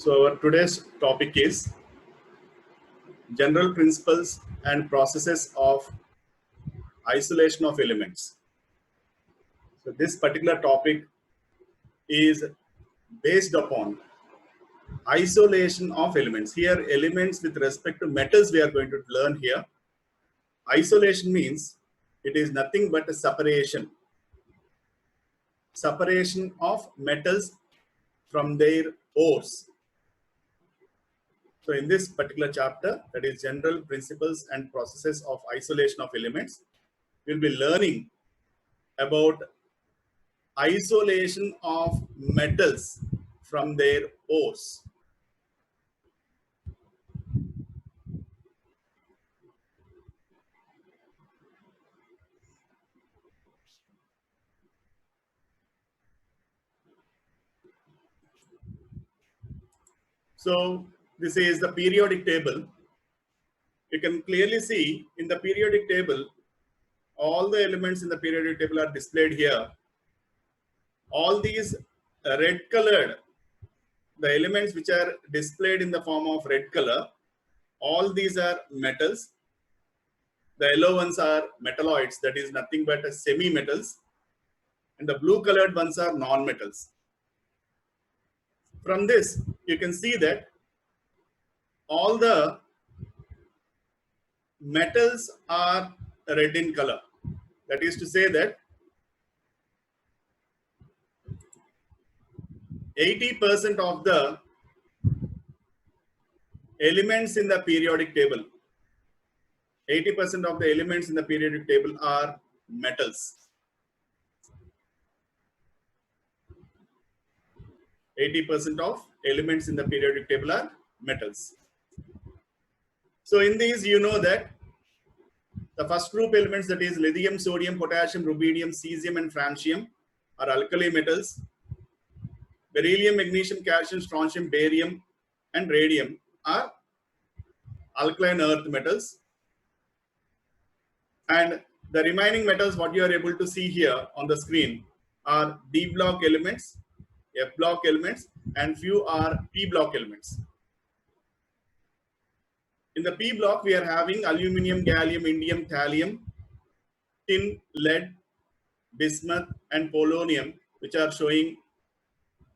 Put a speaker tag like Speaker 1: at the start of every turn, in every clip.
Speaker 1: So our today's topic is general principles and processes of isolation of elements. So this particular topic is based upon isolation of elements. Here elements with respect to metals we are going to learn here. Isolation means it is nothing but a separation of metals from their ores. So in this particular chapter, that is general principles and processes of isolation of elements, we'll be learning about isolation of metals from their ores. So this is the periodic table. You can clearly see in the periodic table, all the elements in the periodic table are displayed here. All these red colored, the elements which are displayed in the form of red color, all these are metals. The yellow ones are metalloids, that is nothing but semi-metals. And the blue colored ones are non-metals. From this, you can see that all the metals are red in color. That is to say that 80% of the elements in the periodic table, 80% of the elements in the periodic table are metals. 80% of elements in the periodic table are metals. So in these, you know that the first group elements, that is lithium, sodium, potassium, rubidium, cesium and francium, are alkali metals. Beryllium, magnesium, calcium, strontium, barium and radium are alkaline earth metals. And the remaining metals, what you are able to see here on the screen, are D block elements, F block elements, and few are P block elements. In the P block, we are having aluminum, gallium, indium, thallium, tin, lead, bismuth, and polonium, which are showing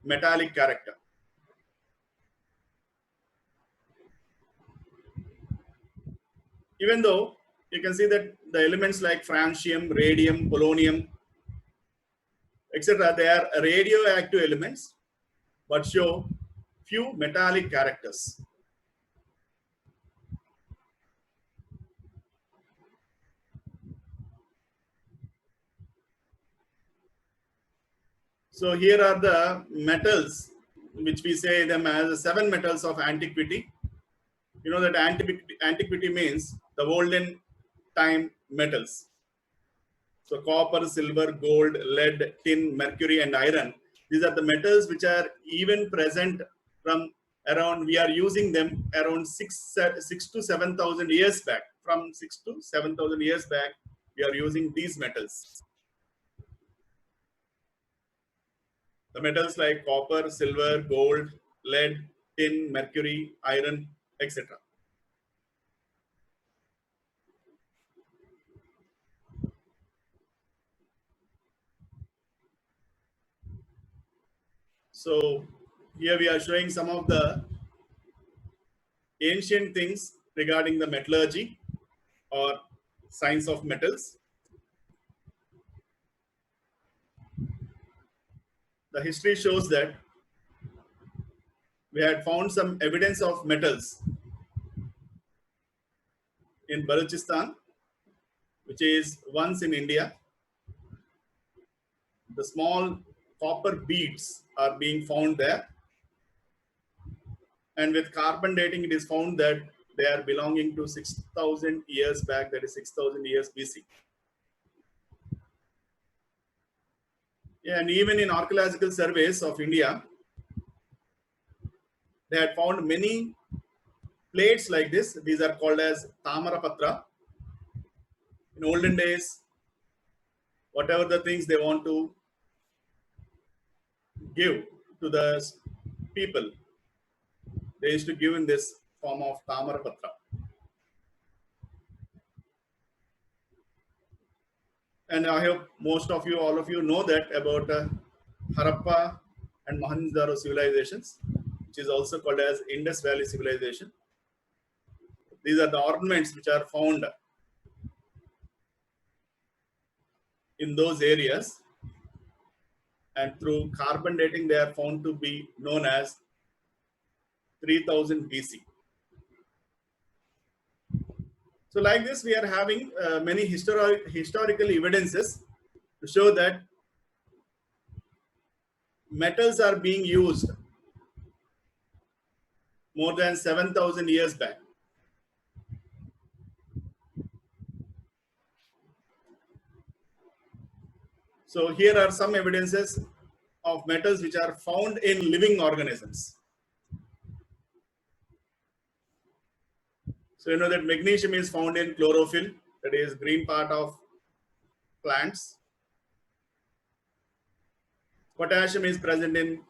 Speaker 1: metallic character. Even though you can see that the elements like francium, radium, polonium, etc., they are radioactive elements, but show few metallic characters. So here are the metals, which we say them as the 7 metals of antiquity. You know that antiquity means the olden time metals. So copper, silver, gold, lead, tin, mercury and iron. These are the metals which are even present from around, we are using them around 6 to 7,000 years back. From 6 to 7,000 years back, we are using these metals. The metals like copper, silver, gold, lead, tin, mercury, iron, etc. So here we are showing some of the ancient things regarding the metallurgy or science of metals. The history shows that we had found some evidence of metals in Balochistan, which is once in India. The small copper beads are being found there. And with carbon dating, it is found that they are belonging to 6,000 years back, that is 6,000 years BC. Yeah, and even in archaeological surveys of India, they had found many plates like this. These are called as Tamarapatra. In olden days, whatever the things they want to give to the people, they used to give in this form of Tamarapatra. And I hope most of you, all of you know that about Harappa and Mohenjo-daro civilizations, which is also called as Indus Valley civilization. These are the ornaments which are found in those areas, and through carbon dating they are found to be known as 3000 BC. So like this, we are having many historical evidences to show that metals are being used more than 7,000 years back. So here are some evidences of metals which are found in living organisms. So you know that magnesium is found in chlorophyll, that is green part of plants. Potassium is present in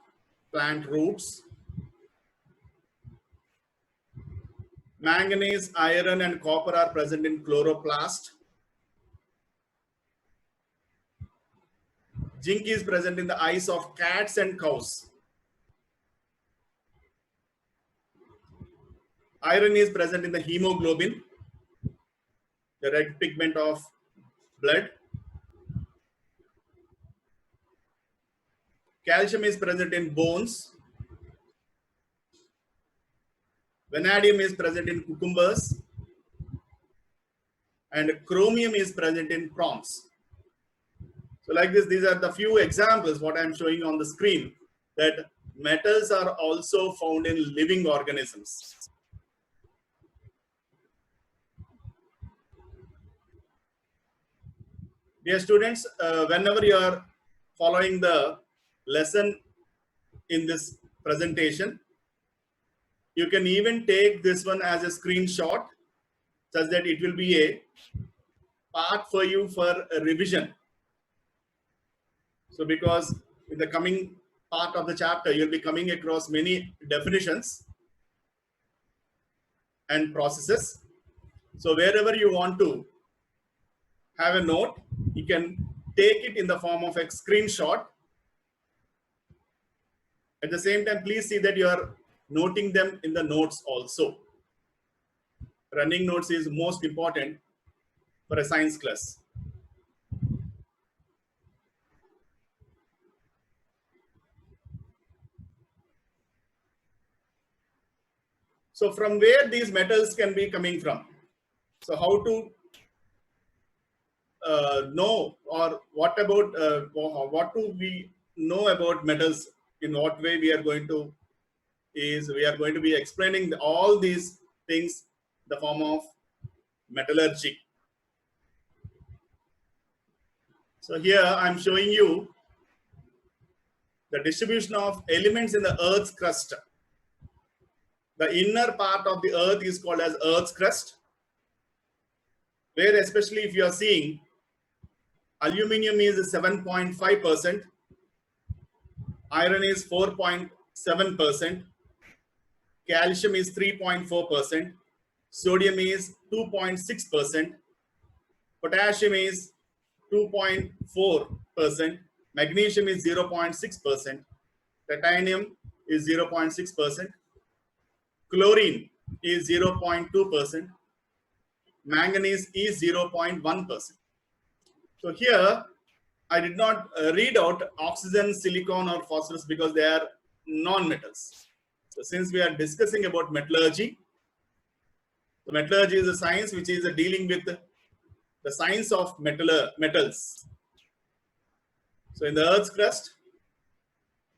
Speaker 1: plant roots. Manganese, iron and copper are present in chloroplast. Zinc is present in the eyes of cats and cows. Iron is present in the hemoglobin, the red pigment of blood. Calcium is present in bones. Vanadium is present in cucumbers. And chromium is present in prawns. So like this, these are the few examples what I am showing on the screen, that metals are also found in living organisms. Dear students, whenever you are following the lesson in this presentation, you can even take this one as a screenshot such that it will be a part for you for a revision. So because in the coming part of the chapter, you'll be coming across many definitions and processes. So wherever you want to have a note, you can take it in the form of a screenshot. At the same time, please see that you are noting them in the notes also. Running notes is most important for a science class. So from where these metals can be coming from? So how to know, or what about what do we know about metals? In what way we are going to be explaining all these things in the form of metallurgy. So here I'm showing you the distribution of elements in the Earth's crust. The inner part of the Earth is called as Earth's crust, where especially if you are seeing aluminium is 7.5%, iron is 4.7%, calcium is 3.4%, sodium is 2.6%, potassium is 2.4%, magnesium is 0.6%, titanium is 0.6%, chlorine is 0.2%, manganese is 0.1%. So here I did not read out oxygen, silicon or phosphorus because they are non-metals. So since we are discussing about metallurgy, so metallurgy is a science which is dealing with the science of metals. So in the Earth's crust,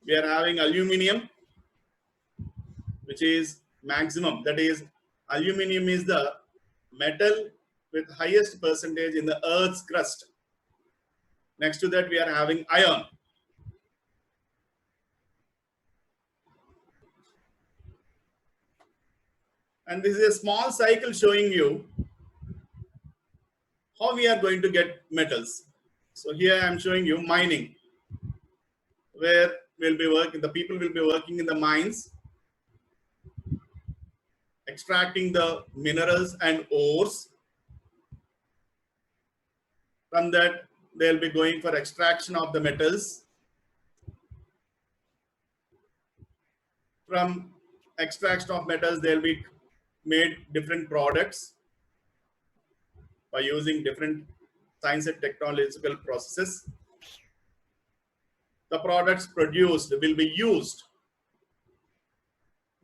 Speaker 1: we are having aluminium, which is maximum. That is, aluminium is the metal with highest percentage in the Earth's crust. Next to that, we are having iron. And this is a small cycle showing you how we are going to get metals. So here I am showing you mining, where we'll be working, the people will be working in the mines extracting the minerals and ores. From that, they'll be going for extraction of the metals. From extraction of metals, they'll be made different products by using different science and technological processes. The products produced will be used.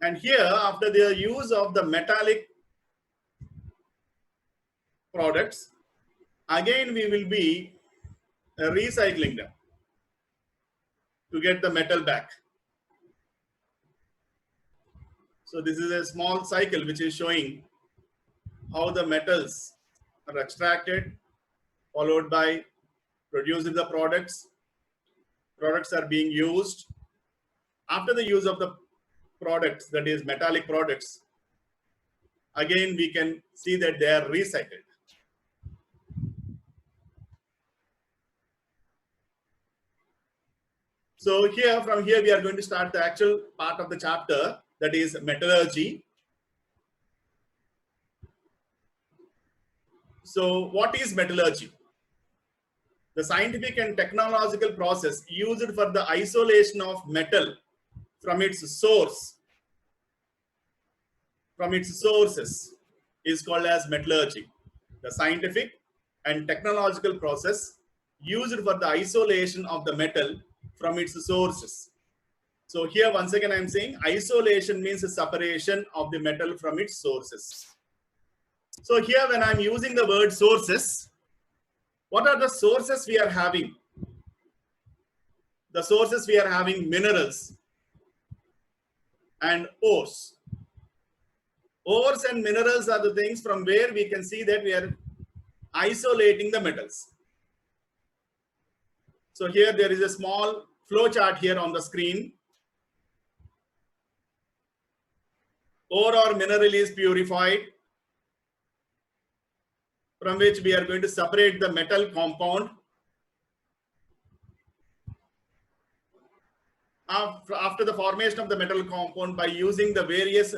Speaker 1: And here, after the use of the metallic products, again we will be recycling them to get the metal back. So this is a small cycle which is showing how the metals are extracted, followed by producing the products. Products are being used. After the use of the products, that is metallic products, again we can see that they are recycled. So here, from here, we are going to start the actual part of the chapter, that is metallurgy. So what is metallurgy? The scientific and technological process used for the isolation of metal from its source, from its sources, is called as metallurgy. The scientific and technological process used for the isolation of the metal from its sources. So here once again I am saying isolation means a separation of the metal from its sources. So here when I am using the word sources, what are the sources we are having? The sources we are having minerals and ores. Ores and minerals are the things from where we can see that we are isolating the metals. So here there is a small flow chart here on the screen. Ore or mineral is purified, from which we are going to separate the metal compound. After the formation of the metal compound, by using the various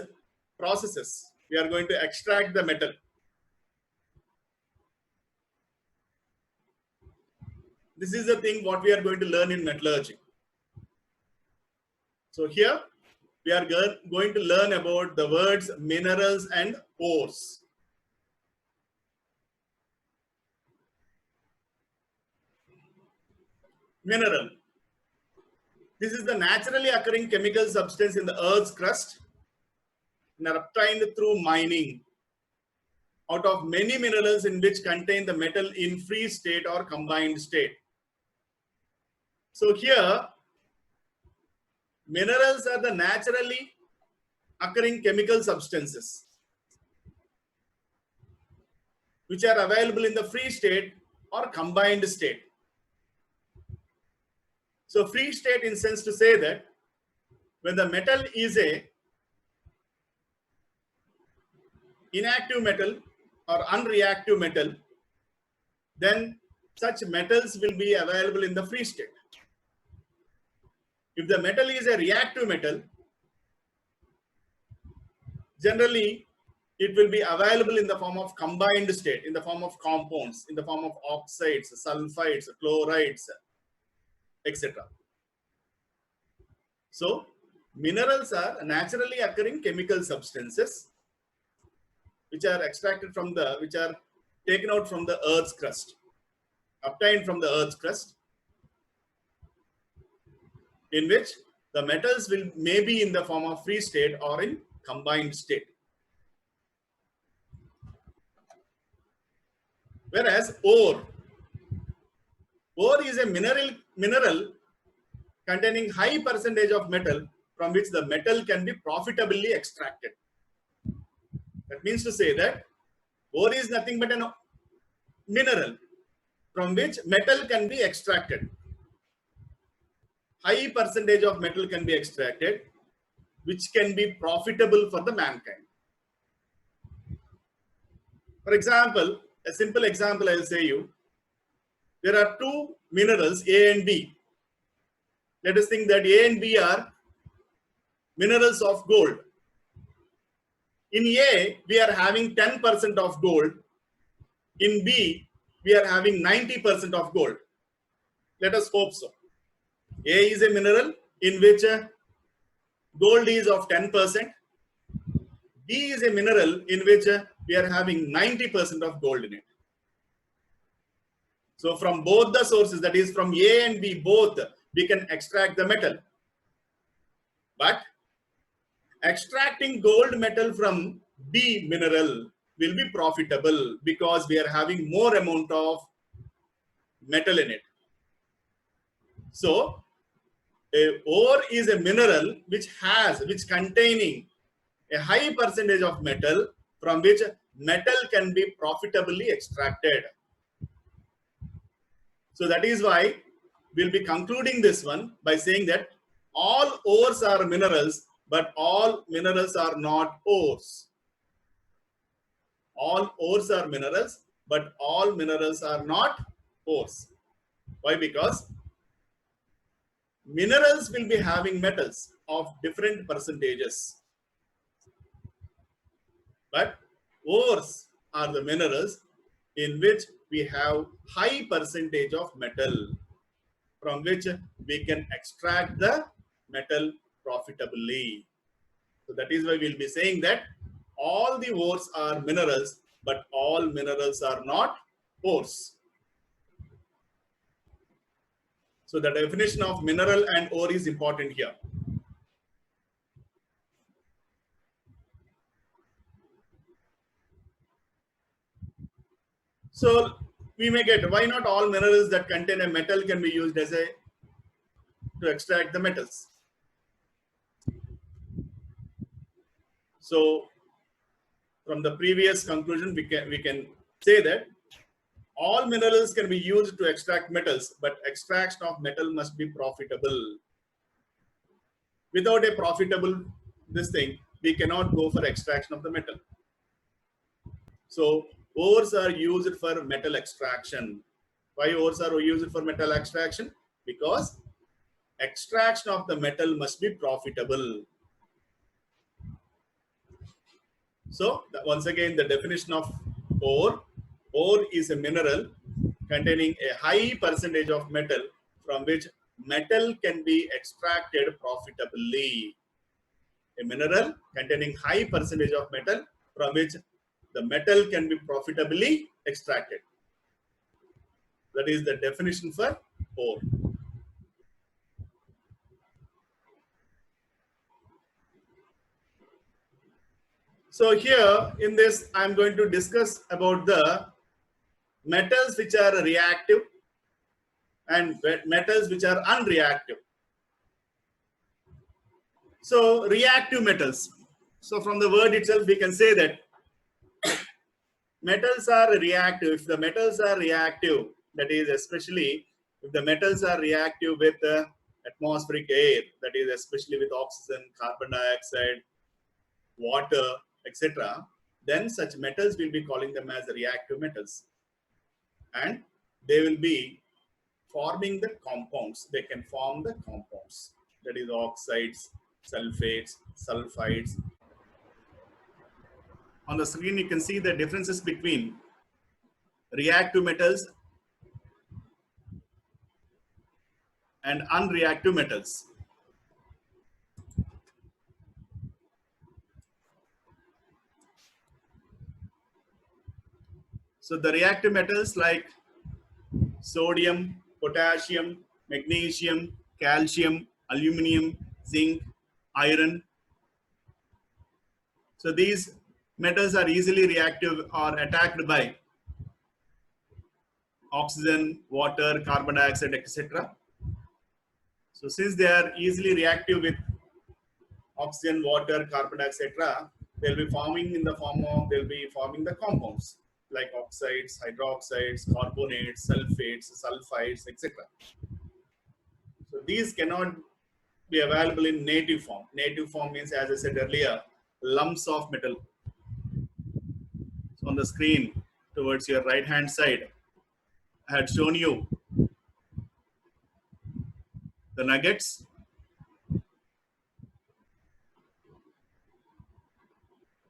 Speaker 1: processes, we are going to extract the metal. This is the thing what we are going to learn in metallurgy. So here we are going to learn about the words minerals and ores. Mineral. This is the naturally occurring chemical substance in the Earth's crust and are obtained through mining out of many minerals in which contain the metal in free state or combined state. So here, minerals are the naturally occurring chemical substances which are available in the free state or combined state. So free state in sense to say that when the metal is a inactive metal or unreactive metal, then such metals will be available in the free state. If the metal is a reactive metal, generally it will be available in the form of combined state, in the form of compounds, in the form of oxides, sulfides, chlorides, etc. So minerals are naturally occurring chemical substances which are extracted from the, which are taken out from the Earth's crust, obtained from the Earth's crust, in which the metals will may be in the form of free state or in combined state. Whereas ore is a mineral containing high percentage of metal from which the metal can be profitably extracted. That means to say that ore is nothing but a mineral from which metal can be extracted. High percentage of metal can be extracted, which can be profitable for the mankind. For example, a simple example I will say you. There are two minerals, A and B. Let us think that A and B are minerals of gold. In A, we are having 10% of gold. In B, we are having 90% of gold. Let us hope so. A is a mineral in which gold is of 10%. B is a mineral in which we are having 90% of gold in it. So from both the sources, that is from A and B both, we can extract the metal. But extracting gold metal from B mineral will be profitable because we are having more amount of metal in it. So a ore is a mineral which containing a high percentage of metal from which metal can be profitably extracted. So that is why we'll be concluding this one by saying that all ores are minerals, but all minerals are not ores. All ores are minerals, but all minerals are not ores. Why? Because minerals will be having metals of different percentages, but ores are the minerals in which we have high percentage of metal from which we can extract the metal profitably. So that is why we'll be saying that all the ores are minerals, but all minerals are not ores. So the definition of mineral and ore is important here. So we may get, why not all minerals that contain a metal can be used as a to extract the metals? So from the previous conclusion, we can say that all minerals can be used to extract metals, but extraction of metal must be profitable. Without a profitable this thing, we cannot go for extraction of the metal. So ores are used for metal extraction. Why ores are used for metal extraction? Because extraction of the metal must be profitable. So once again, the definition of ore is a mineral containing a high percentage of metal from which metal can be extracted profitably. A mineral containing high percentage of metal from which the metal can be profitably extracted. That is the definition for ore. So here in this, I'm going to discuss about the metals which are reactive and metals which are unreactive. So reactive metals. So from the word itself, we can say that metals are reactive. If the metals are reactive, that is especially if the metals are reactive with atmospheric air, that is especially with oxygen, carbon dioxide, water, etc., then such metals will be calling them as reactive metals. And they will be forming the compounds. They can form the compounds. That is oxides, sulfates, sulfides. On the screen, you can see the differences between reactive metals and unreactive metals. So the reactive metals like sodium, potassium, magnesium, calcium, aluminum, zinc, iron. So these metals are easily reactive or attacked by oxygen, water, carbon dioxide, etc. So since they are easily reactive with oxygen, water, carbon dioxide, etc., they'll be forming in the form of, they'll be forming the compounds like oxides, hydroxides, carbonates, sulfates, sulfides, etc. So these cannot be available in native form. Native form means, as I said earlier, lumps of metal. So on the screen towards your right hand side, I had shown you the nuggets.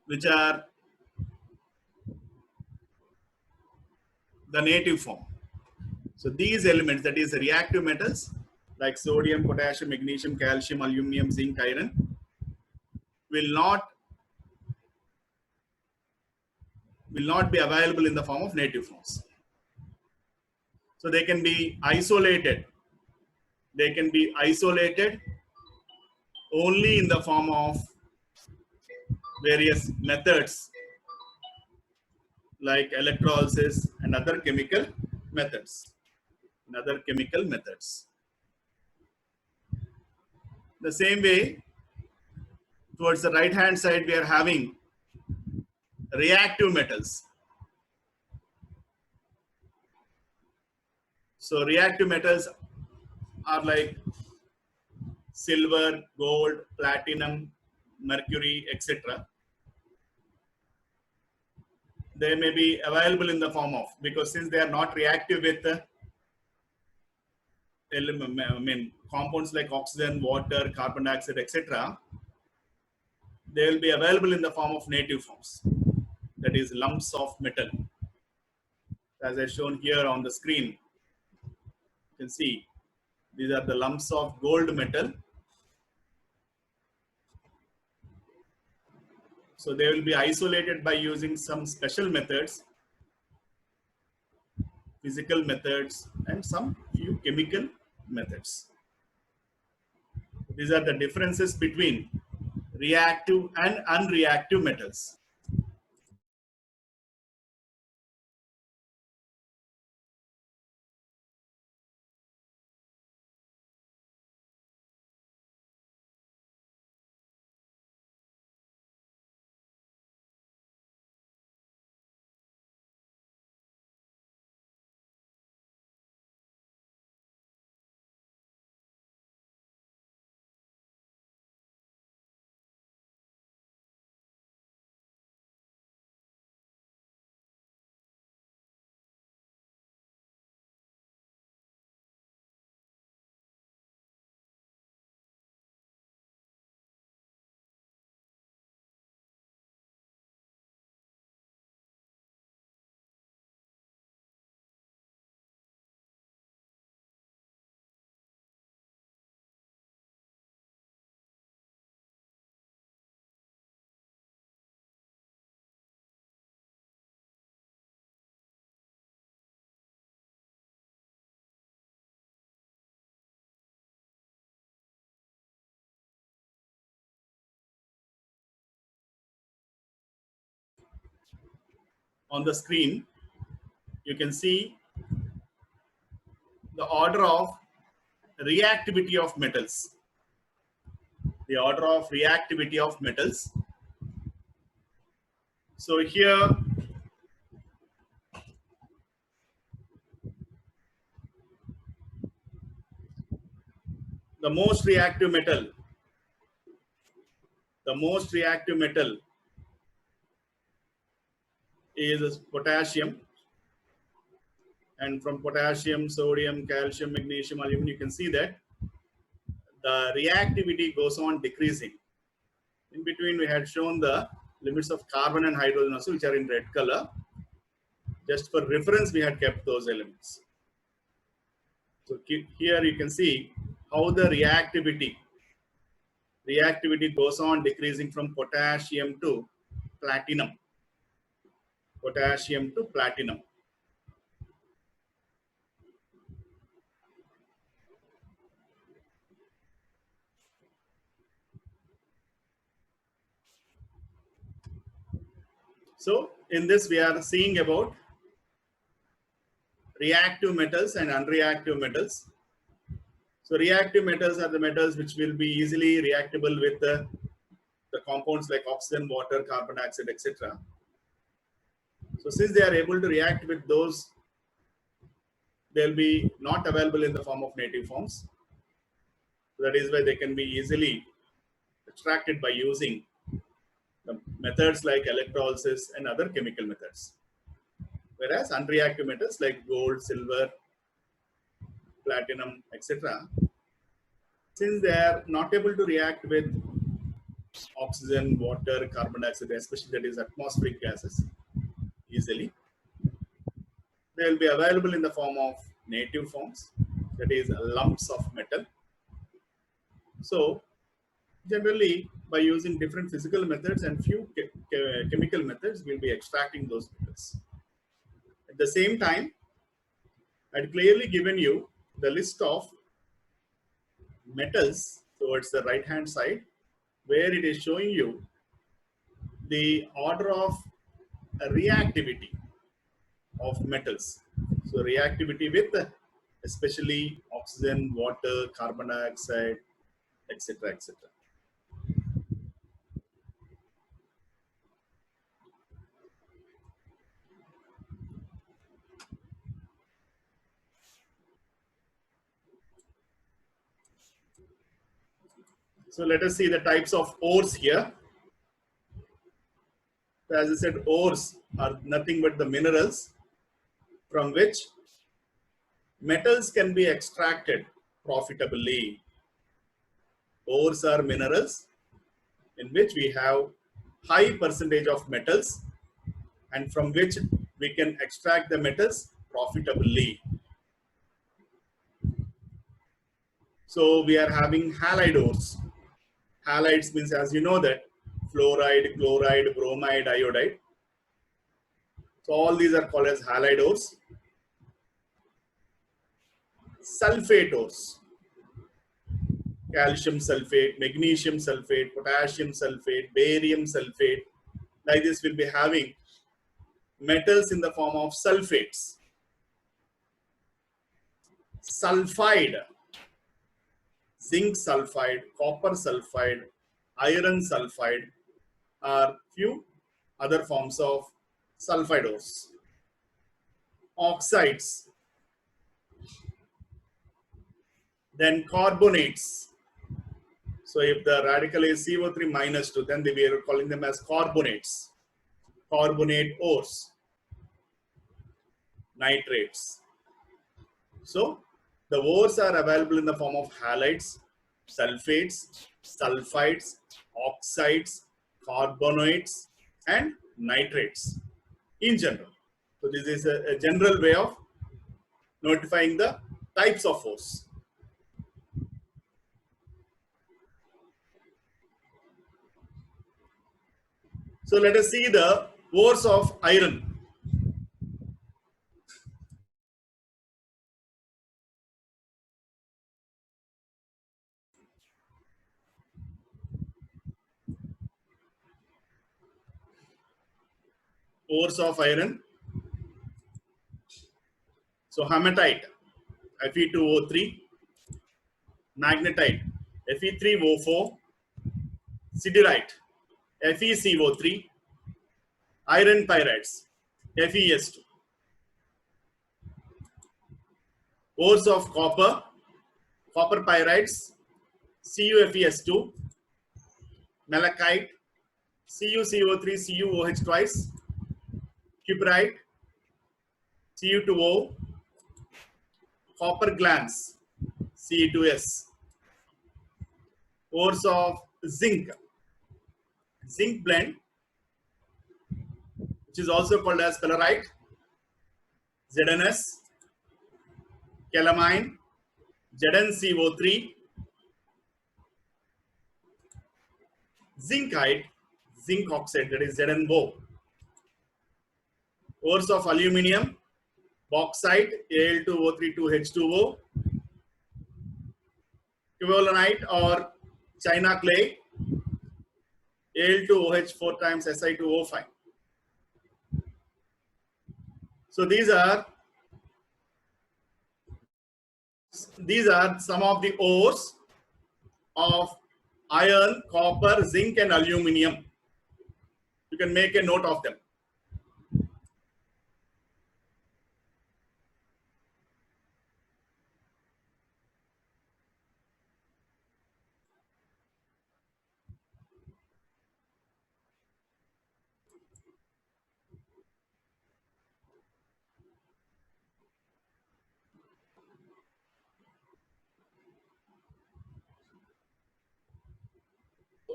Speaker 1: which are the native form. So these elements, that is reactive metals like sodium, potassium, magnesium, calcium, aluminum, zinc, iron, will not be available in the form of native forms. So they can be isolated. They can be isolated only in the form of various methods like electrolysis and other chemical methods. The same way, towards the right hand side, we are having reactive metals. So reactive metals are like silver, gold, platinum, mercury, etc. They may be available in the form of, because since they are not reactive with compounds like oxygen, water, carbon dioxide, etc., they will be available in the form of native forms, that is lumps of metal. As I shown here on the screen, you can see these are the lumps of gold metal. So they will be isolated by using some special methods, physical methods, and some few chemical methods. These are the differences between reactive and unreactive metals. On the screen, you can see the order of reactivity of metals. The order of reactivity of metals. So here, the most reactive metal is potassium. And from potassium, sodium, calcium, magnesium, aluminum, you can see that the reactivity goes on decreasing. In between, we had shown the limits of carbon and hydrogen also, which are in red color. Just for reference, we had kept those elements. So here you can see how the reactivity goes on decreasing from potassium to platinum. Potassium to platinum. So in this, we are seeing about reactive metals and unreactive metals. So reactive metals are the metals which will be easily reactable with the compounds like oxygen, water, carbon dioxide, etc. So since they are able to react with those, they'll be not available in the form of native forms. That is why they can be easily extracted by using the methods like electrolysis and other chemical methods. Whereas unreactive metals like gold, silver, platinum, etc., since they are not able to react with oxygen, water, carbon dioxide, especially that is atmospheric gases, easily. They will be available in the form of native forms, that is lumps of metal. So generally, by using different physical methods and few chemical methods, we'll be extracting those metals. At the same time, I'd clearly given you the list of metals towards the right hand side, where it is showing you the order of reactivity of metals. So reactivity with especially oxygen, water, carbon dioxide, etc., etc. So let us see the types of ores here. As I said, ores are nothing but the minerals from which metals can be extracted profitably. Ores are minerals in which we have high percentage of metals and from which we can extract the metals profitably. So we are having halide ores. Halides means, as you know, that fluoride, chloride, bromide, iodide. So all these are called as halide ores. Sulfate ores. Calcium sulfate, magnesium sulfate, potassium sulfate, barium sulfate. Like this, we'll be having metals in the form of sulfates. Sulfide, zinc sulfide, copper sulfide, iron sulfide are few other forms of sulfide ores. Oxides, then carbonates. So if the radical is CO3 minus 2, then we are calling them as carbonates. Carbonate ores. Nitrates. So the ores are available in the form of halides, sulfates, sulfides, oxides, carbonates, and nitrates in general. So this is a general way of notifying the types of ores. So let us see the ores of iron. Ores of iron. So hematite, Fe2O3, magnetite, Fe3O4, siderite, FeCO3, iron pyrites, FeS2. Ores of copper, copper pyrites, CuFeS2, malachite, CuCO3, CuOH twice, cuprite, Cu2O, copper glans, Ce2S. Ores of zinc, zinc blende, which is also called as pellerite, ZnS, calamine, ZnCO3, zincite, zinc oxide, that is ZnO. Ores of aluminium, bauxite, Al2O32H2O, quiolonite or China clay, Al2OH 4 times Si2O5. So these are some of the ores of iron, copper, zinc, and aluminium. You can make a note of them.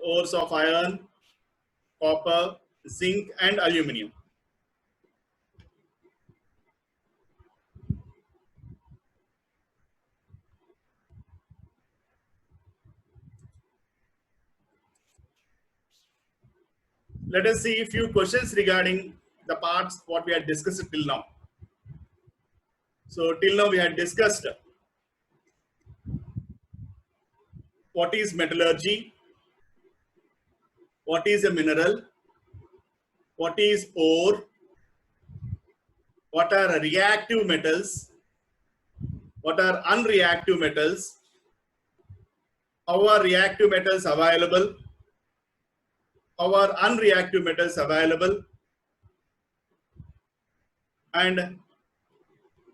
Speaker 1: ores of iron, copper, zinc, and aluminum. Let us see a few questions regarding the parts what we had discussed till now. So till now we had discussed what is metallurgy, what is a mineral, what is ore, what are reactive metals, what are unreactive metals, how are reactive metals available, how are unreactive metals available, and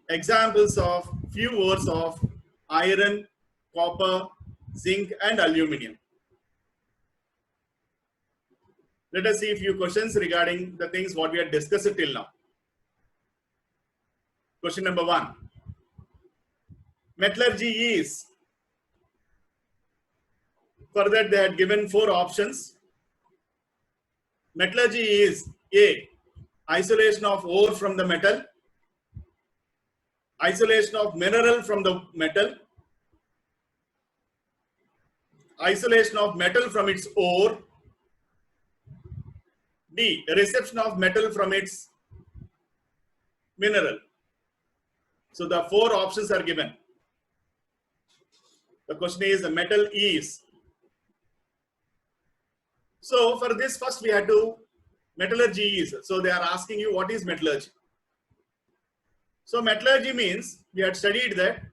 Speaker 1: examples of few ores of iron, copper, zinc, and aluminum. Let us see a few questions regarding the things what we had discussed till now. Question number 1. Metallurgy is, for that they had given 4 options. Metallurgy is A, isolation of ore from the metal, isolation of mineral from the metal, isolation of metal from its ore, D, reception of metal from its mineral. So the 4 options are given. The question is the metal is. So for this first we had to, metallurgy is. So they are asking you what is metallurgy. So metallurgy means we had studied that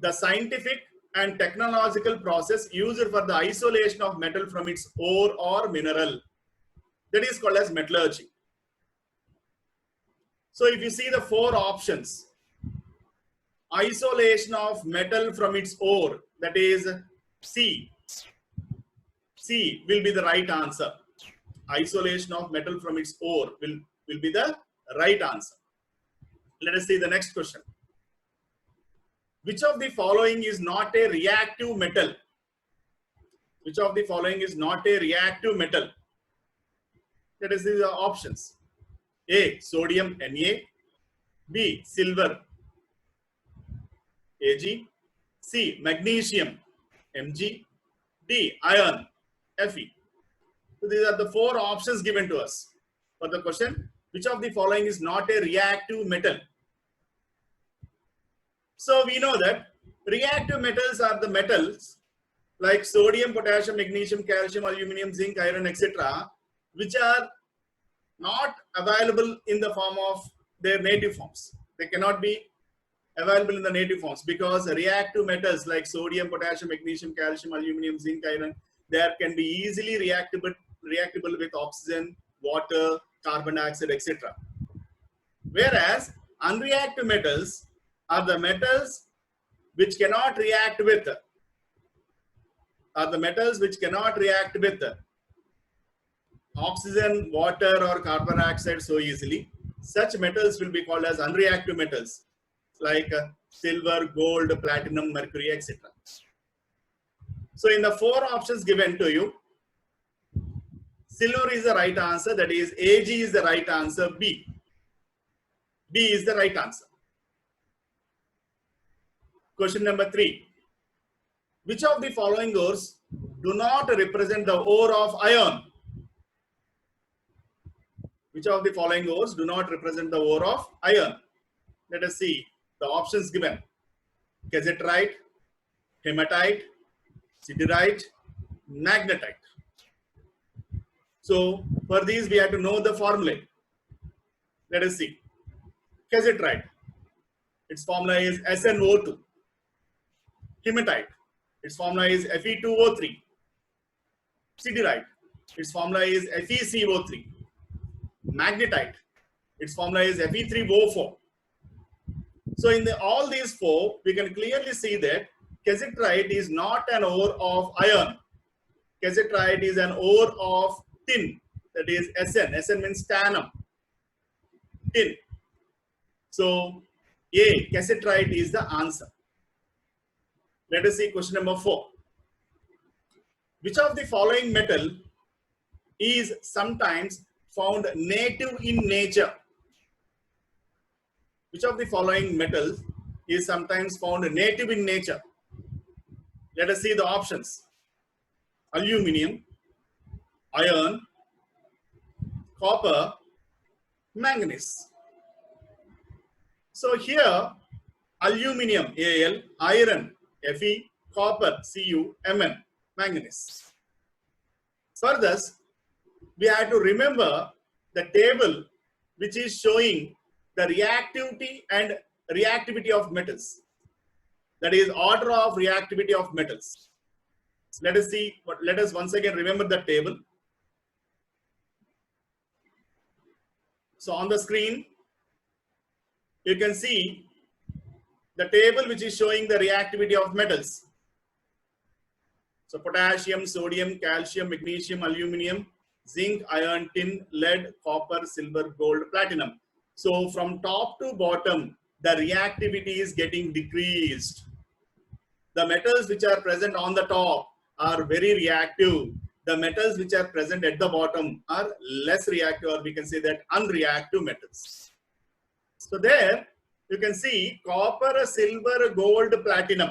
Speaker 1: the scientific and technological process used for the isolation of metal from its ore or mineral. That is called as metallurgy. So if you see the 4 options, isolation of metal from its ore, that is C. C will be the right answer. Isolation of metal from its ore will be the right answer. Let us see the next question. Which of the following is not a reactive metal? Which of the following is not a reactive metal? Let us see the options. A, sodium Na, B, silver Ag, C, magnesium Mg, D, iron Fe. So these are the 4 options given to us for the question. Which of the following is not a reactive metal? So we know that reactive metals are the metals like sodium, potassium, magnesium, calcium, aluminum, zinc, iron, etc., which are not available in the form of their native forms. They cannot be available in the native forms because reactive metals like sodium, potassium, magnesium, calcium, aluminum, zinc, iron, they can be easily reactable with oxygen, water, carbon dioxide, etc. Whereas unreactive metals are the metals which cannot react with oxygen, water, or carbon dioxide so easily. Such metals will be called as unreactive metals like silver, gold, platinum, mercury, etc. So in the 4 options given to you, silver is the right answer, that is Ag is the right answer, B is the right answer. Question number 3. Which of the following ores do not represent the ore of iron? Which of the following ores do not represent the ore of iron? Let us see the options given. Cassiterite, hematite, siderite, magnetite. So for these we have to know the formula. Let us see. Cassiterite, its formula is SnO2. Hematite, its formula is Fe2O3. Siderite, its formula is FeCO3. Magnetite, its formula is Fe3O4. So in all these 4, we can clearly see that cassiterite is not an ore of iron. Cassiterite is an ore of tin, that is Sn. Sn means tannum, tin. So A, cassiterite is the answer. Let us see question number 4. Which of the following metal is sometimes found native in nature? Which of the following metals is sometimes found native in nature? Let us see the options. Aluminium, iron, copper, manganese. So here, aluminium, Al, iron, Fe, copper, Cu, Mn, manganese. Further, we have to remember the table which is showing the reactivity and reactivity of metals. That is order of reactivity of metals. Let us see, let us once again remember the table. So on the screen, you can see the table which is showing the reactivity of metals. So potassium, sodium, calcium, magnesium, aluminium, zinc, iron, tin, lead, copper, silver, gold, platinum. So from top to bottom, the reactivity is getting decreased. The metals which are present on the top are very reactive. The metals which are present at the bottom are less reactive, or we can say that unreactive metals. So there you can see copper, silver, gold, platinum.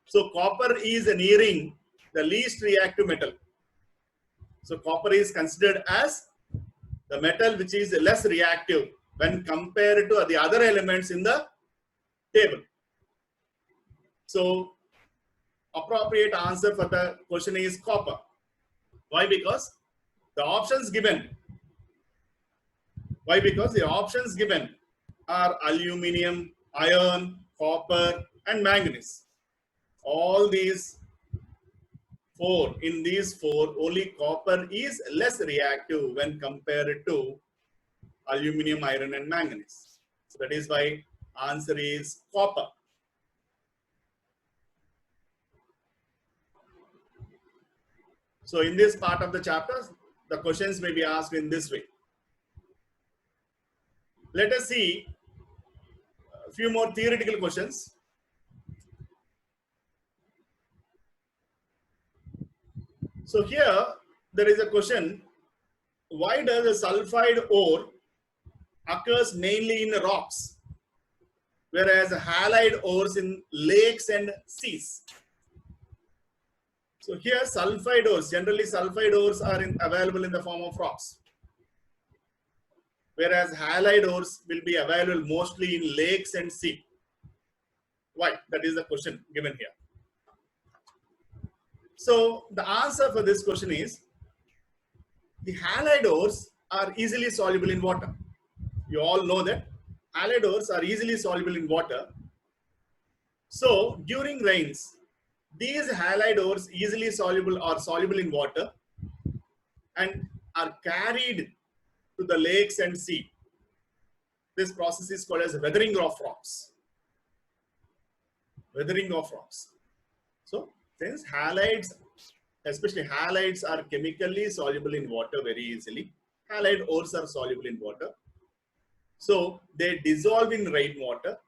Speaker 1: So copper is nearing the least reactive metal. So copper is considered as the metal which is less reactive when compared to the other elements in the table. So appropriate answer for the question is copper. Why? Because the options given. Why? Because the options given are aluminium, iron, copper, and manganese. All these four, in these four, only copper is less reactive when compared to aluminium, iron, and manganese. So that is why answer is copper. So in this part of the chapter, the questions may be asked in this way. Let us see a few more theoretical questions. So here there is a question, why does a sulfide ore occurs mainly in rocks, whereas halide ores in lakes and seas? So here sulfide ores, generally sulfide ores are available in the form of rocks, whereas halide ores will be available mostly in lakes and sea. Why? That is the question given here. So the answer for this question is, the halide ores are easily soluble in water. You all know that halide ores are easily soluble in water. So during rains, these halide ores easily soluble or soluble in water and are carried to the lakes and sea. This process is called as weathering of rocks. Weathering of rocks. So since halides, especially halides, are chemically soluble in water very easily, halide ores are soluble in water. So they dissolve in rainwater,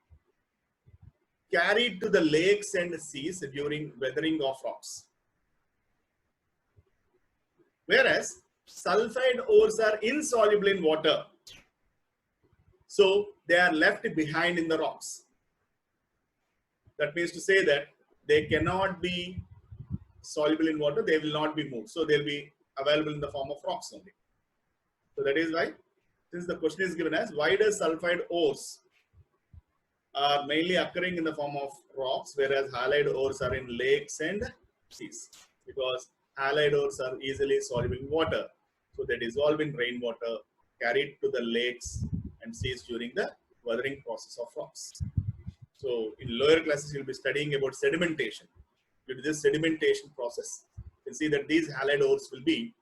Speaker 1: carried to the lakes and seas during weathering of rocks. Whereas sulfide ores are insoluble in water. So they are left behind in the rocks. That means to say that they cannot be soluble in water, they will not be moved. So they'll be available in the form of rocks only. So that is why, since the question is given as, why does sulfide ores are mainly occurring in the form of rocks, whereas halide ores are in lakes and seas? Because halide ores are easily soluble in water. So they dissolve in rainwater, carried to the lakes and seas during the weathering process of rocks. So in lower classes, you'll be studying about sedimentation. Due to this sedimentation process, you can see that these halide ores will be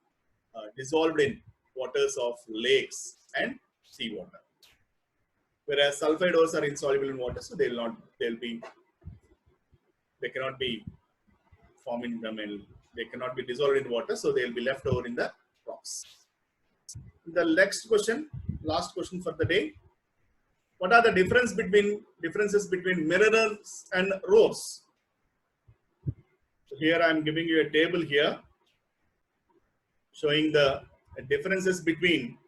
Speaker 1: dissolved in waters of lakes and seawater. Whereas sulfide ores are insoluble in water, so they cannot be forming them, and they cannot be dissolved in water, so they'll be left over in the rocks. The next question, last question for the day. What are the differences between minerals and ores? here I am giving you a table here showing the differences between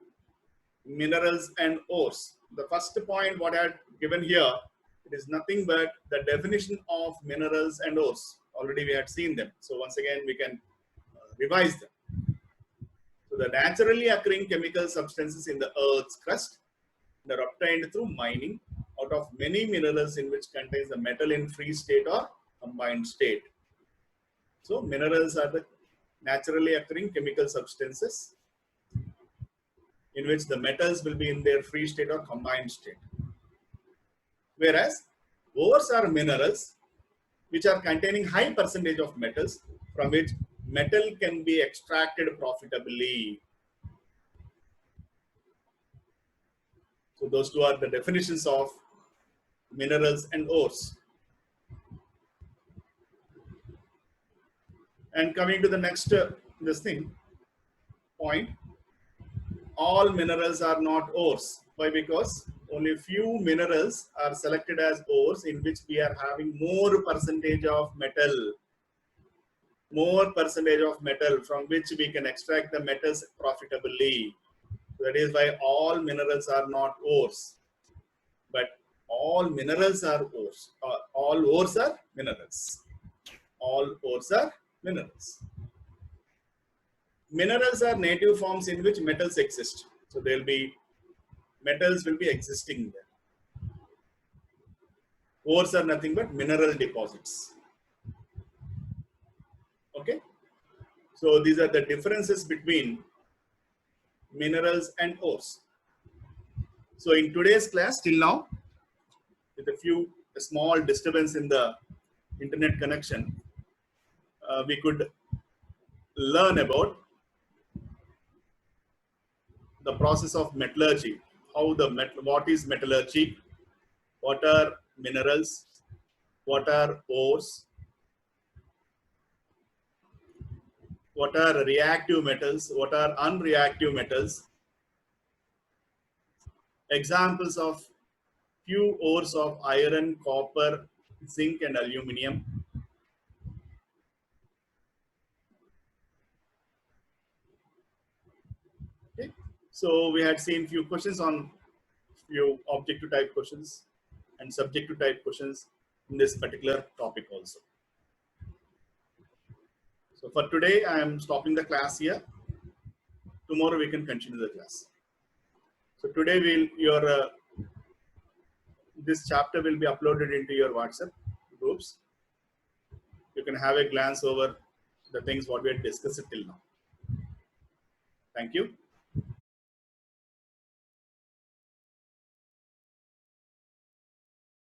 Speaker 1: minerals and ores. The first point what I had given here, it is nothing but the definition of minerals and ores. Already we had seen them. So once again we can revise them. So the naturally occurring chemical substances in the earth's crust are obtained through mining out of many minerals in which contains the metal in free state or combined state. So minerals are the naturally occurring chemical substances in which the metals will be in their free state or combined state. Whereas ores are minerals which are containing high percentage of metals from which metal can be extracted profitably. So those two are the definitions of minerals and ores. And coming to the next point, all minerals are not ores. Why? Because only few minerals are selected as ores in which we are having more percentage of metal from which we can extract the metals profitably. That is why all minerals are not ores, but all minerals are ores. All ores are minerals. All ores are minerals. Minerals are native forms in which metals exist. So there will be metals will be existing there. Ores are nothing but mineral deposits. Okay. So these are the differences between minerals and ores. So in today's class, till now, with a small disturbance in the internet connection, we could learn about the process of metallurgy. What is metallurgy? What are minerals? What are ores? What are reactive metals? What are unreactive metals? Examples of few ores of iron, copper, zinc, and aluminium. Okay. So we had seen few questions on few objective type questions and subjective type questions in this particular topic also. So for today, I am stopping the class here. Tomorrow we can continue the class. So today this chapter will be uploaded into your WhatsApp groups. You can have a glance over the things what we had discussed till now. Thank you.